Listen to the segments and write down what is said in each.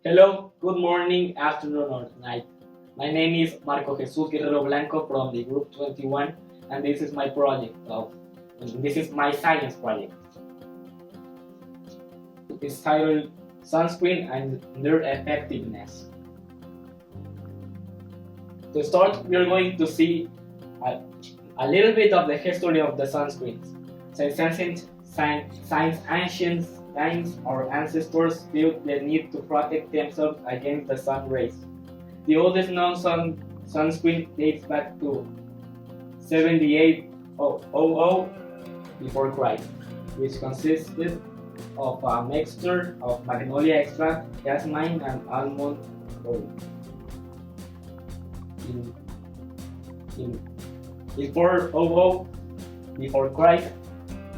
Hello, good morning, afternoon, or night. My name is Jesus Guerrero Blanco from the group 21, and this is my project. This is my science project. It's titled Sunscreen and Their Effectiveness. To start, we are going to see a little bit of the history of the sunscreens. Since ancient times, our ancestors felt the need to protect themselves against the sun rays. The oldest known sunscreen dates back to 7800 before Christ, which consisted of a mixture of magnolia extract, jasmine, and almond oil. In, in 400 before Christ,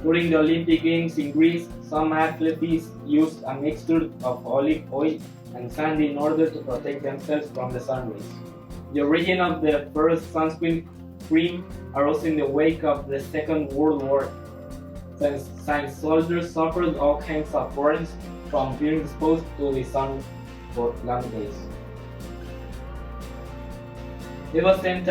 during the Olympic Games in Greece, some athletes used a mixture of olive oil and sand in order to protect themselves from the sun rays. The origin of the first sunscreen cream arose in the wake of the Second World War, since soldiers suffered all kinds of burns from being exposed to the sun for long days. It was then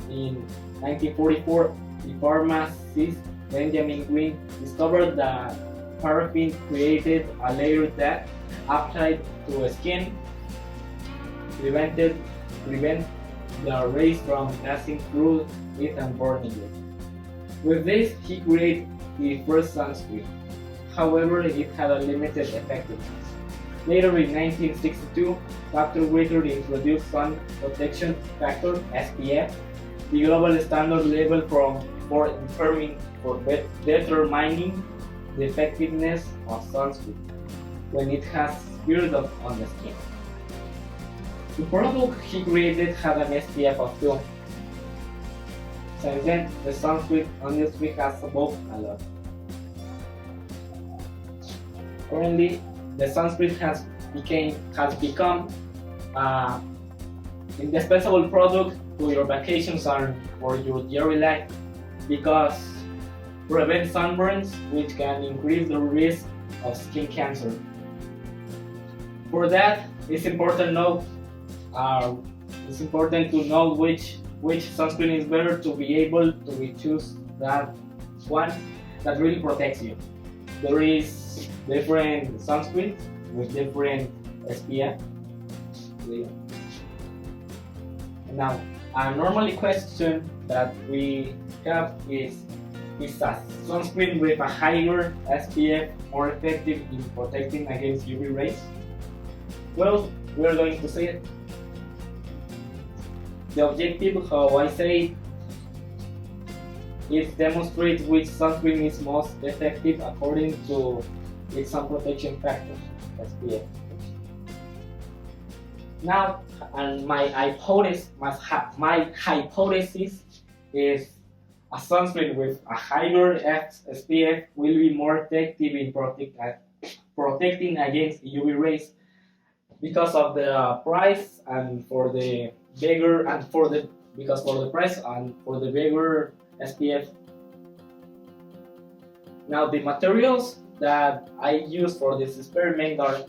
in 1944, the pharmacist Benjamin Green discovered that paraffin created a layer that, applied to the skin, prevent the rays from passing through it and burning it. With this, he created the first sunscreen. However, it had a limited effectiveness. Later in 1962, Dr. Ritter introduced sun protection factor (SPF), the global standard level for determining the effectiveness of sunscreen when it has appeared on the skin. The product he created had an SPF of 2. Since then, the sunscreen industry has evolved a lot. Currently, the sunscreen has become an indispensable product to your vacations and for your daily life because prevent sunburns, which can increase the risk of skin cancer. For that, it's important to know which sunscreen is better to be able to choose that one that really protects you. There is different sunscreens with different SPF. Now, a normal question that we have is a sunscreen with a higher SPF more effective in protecting against UV rays? Well, we're going to see it. The objective, how I say, is demonstrate which sunscreen is most effective according to its sun protection factor, SPF. Now, and my hypothesis is a sunscreen with a higher SPF will be more effective in protecting against UV rays because of the price and for the bigger SPF. Now, the materials that I use for this experiment are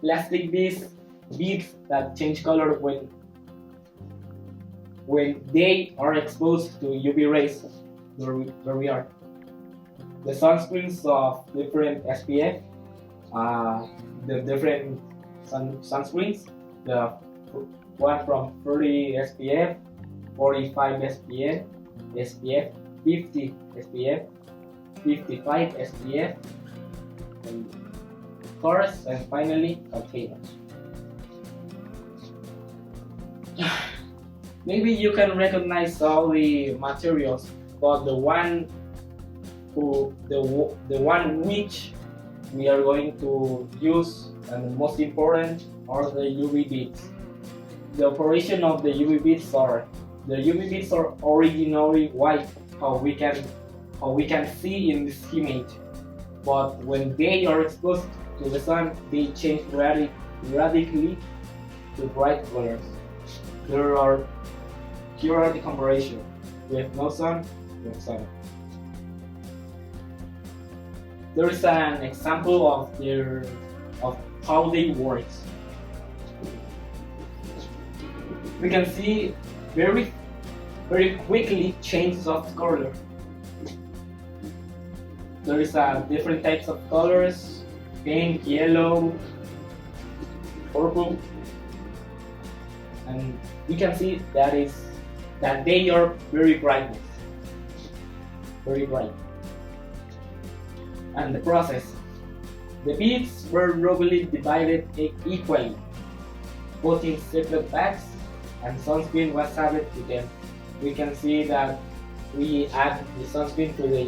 plastic beads that change color when they are exposed to UV rays. There we are. The sunscreens of different SPF, the different sunscreens, the one from 30 SPF, 45 SPF, 50 SPF, 55 SPF, and cars, and finally containers. Maybe you can recognize all the materials, but the one which we are going to use and the most important are the UV beads. The operation of the UV beads are originally white, how we can see in this image, but when they are exposed to the sun, they change radically to bright colors. Here are the comparison with no sun, with sun. There is an example of how they work. we can see very quickly changes of color. There is different types of colors: pink, yellow, purple, and we can see that they are very bright. And the process: the beads were roughly divided equally, put in separate bags, and sunscreen was added to them. We can see that we add the sunscreen to the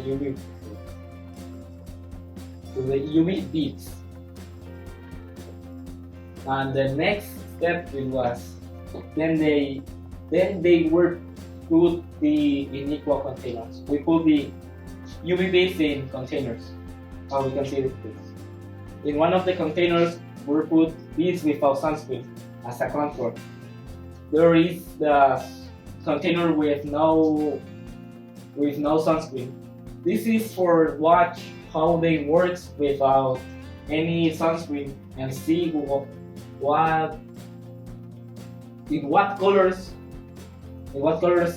UV beads. And the next step was then they were put in equal containers. We put the UV beads in containers. How we can see this. In one of the containers we put beads without sunscreen as a control. There is the container with no sunscreen. This is for watch how they work without any sunscreen and see in what colors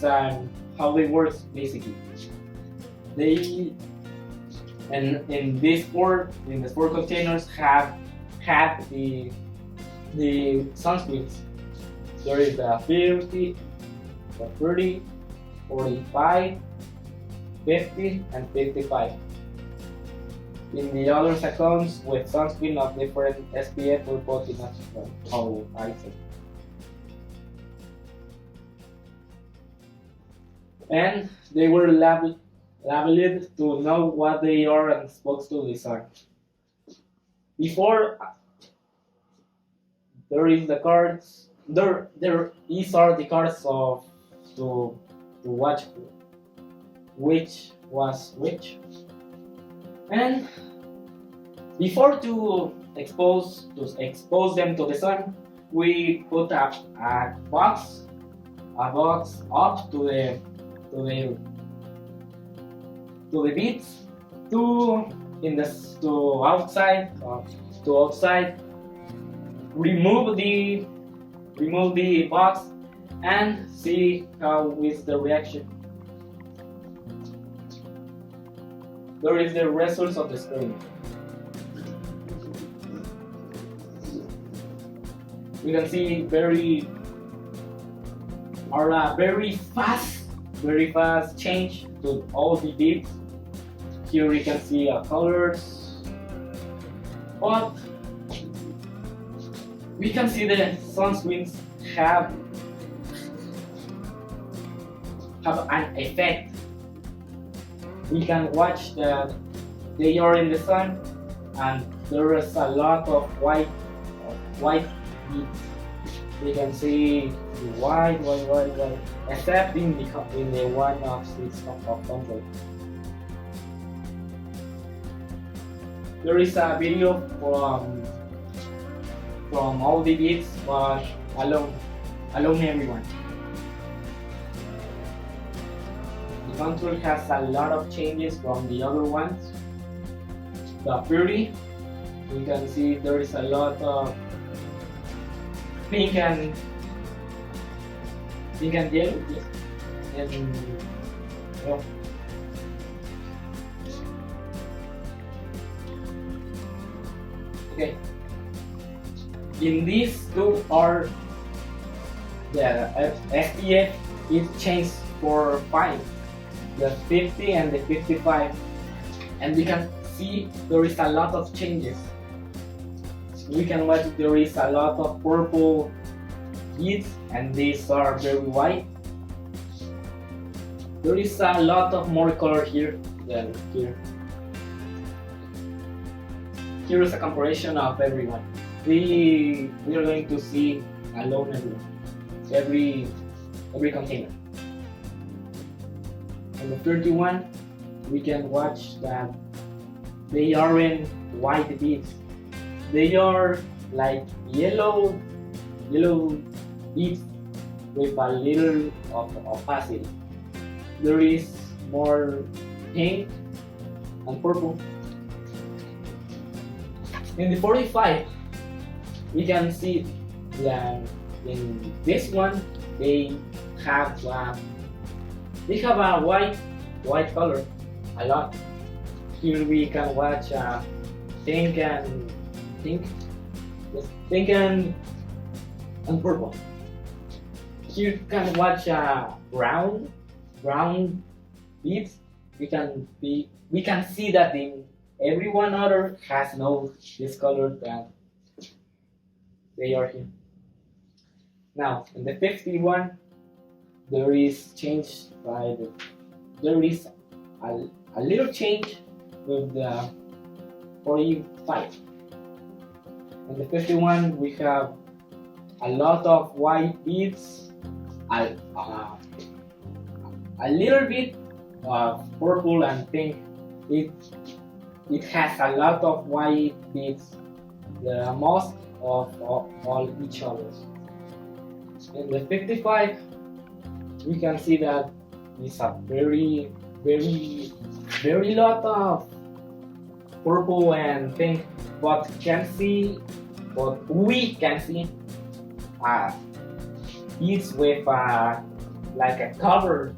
and how they work basically. In the four containers had the sunscreens. There is the 50, the 30, 45, 50, and 55. In the other accounts with sunscreen of different SPF were put in how I say. And they were labeled to know what they are and supposed to design. Before there is the cards. These are the cards to watch which was which. And before to expose them to the sun, we put a box up to the beads to outside. Remove the box and see how is the reaction. There is the results of the screen. We can see very fast change to all the beads. Here we can see colors, but we can see the sunscreens have an effect. We can watch that they are in the sun, and there is a lot of white beads. We can see the white, except in the one of six of control. There is a video from all the beads, but alone everyone. The control has a lot of changes from the other ones. The 30, we can see there is a lot of pink and yellow, yes. And well, okay. In these two are the SPF is changed for 5, the 50 and the 55, and we can see there is a lot of changes. We can watch there is a lot of purple beads, and these are very white. There is a lot of more color here than here. Here is a comparison of everyone. We are going to see alone every container. On the 31, we can watch that they aren't white beads. They are like yellow beads with a little of opacity. There is more pink and purple. In the 45, we can see the in this one they have a white color a lot. Here we can watch pink and pink, yes, pink and purple. Here you can watch brown beads. We can see that in every one other has no this color that they are here. Now in the 51 there is a little change with the 45. In the 51 we have a lot of white beads, a little bit of purple and pink. It has a lot of white beads, the most of all each other. In the 55 we can see that it's a very lot of purple and pink, but we can see beads with like a cover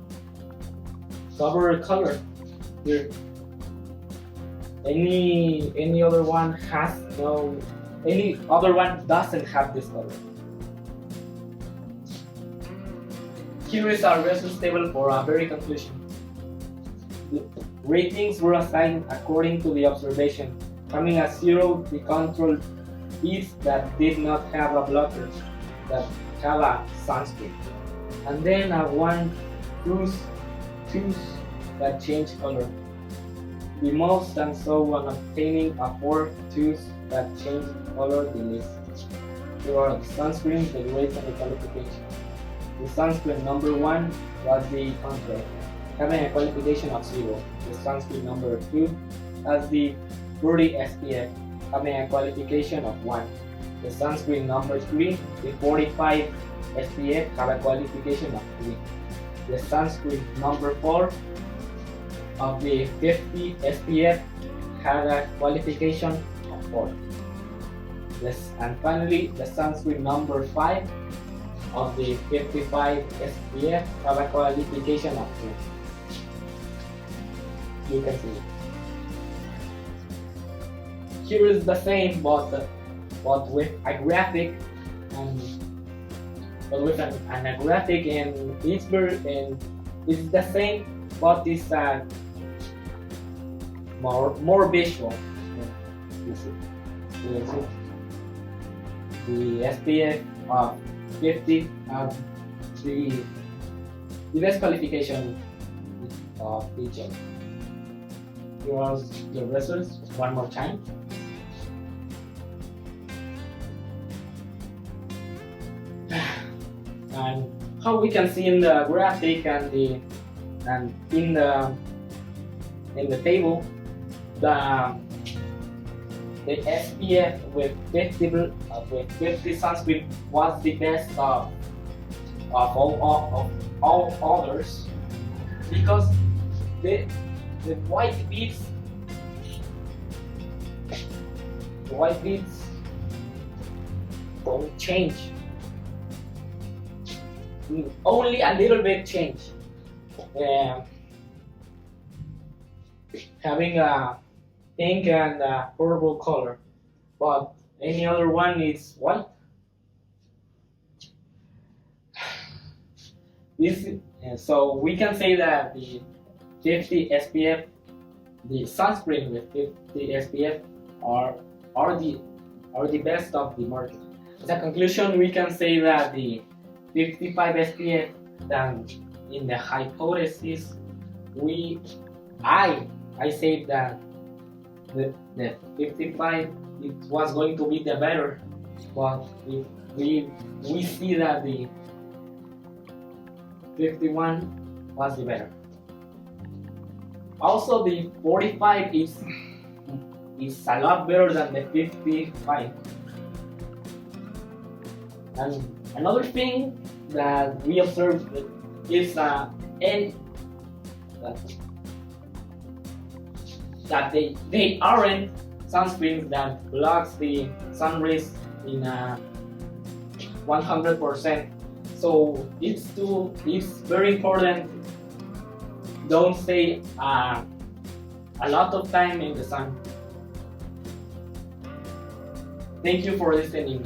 color here. Any other one doesn't have this color. Here is our results table for a very conclusion. The ratings were assigned according to the observation, coming as 0 the control beads that did not have a blocker, that have a sunscreen, and then a 1 twos that change color. The most and so on obtaining a 4 twos that change color the list. Here are the sunscreens, the rates, and the qualification. The sunscreen number 1 was the control, having a qualification of 0. The sunscreen number 2 has the 30 SPF, having a qualification of 1. The sunscreen number 3, the 45 SPF, have a qualification of 3. The sunscreen number 4 of the 50 SPF had a qualification of 4. And finally, the sunscreen number 5 of the 55 SPF have a qualification of 2. You can see it. Here is the same, but with a graphic, but with a graphic in Pittsburgh, and it's the same, but it's more visual. You see the SPF of 50 have the best qualification of each other. Here are the results one more time. And how we can see in the graphic and in the table, the SPF with 50 sunscreen was the best of all others, because the white beads don't change. Only a little bit change. Having a pink and a purple color, but any other one is white. So we can say that the 50 SPF, the sunscreen with 50 SPF are the best of the market. As a conclusion, we can say that the 55 SPF, then in the hypothesis, I say that the 55 it was going to be the better, but we see that the 51 was the better. Also, the 45 is a lot better than the 55. And another thing that we observed is that they aren't sunscreens that blocks the sun rays in 100%. So it's very important. Don't stay a lot of time in the sun. Thank you for listening.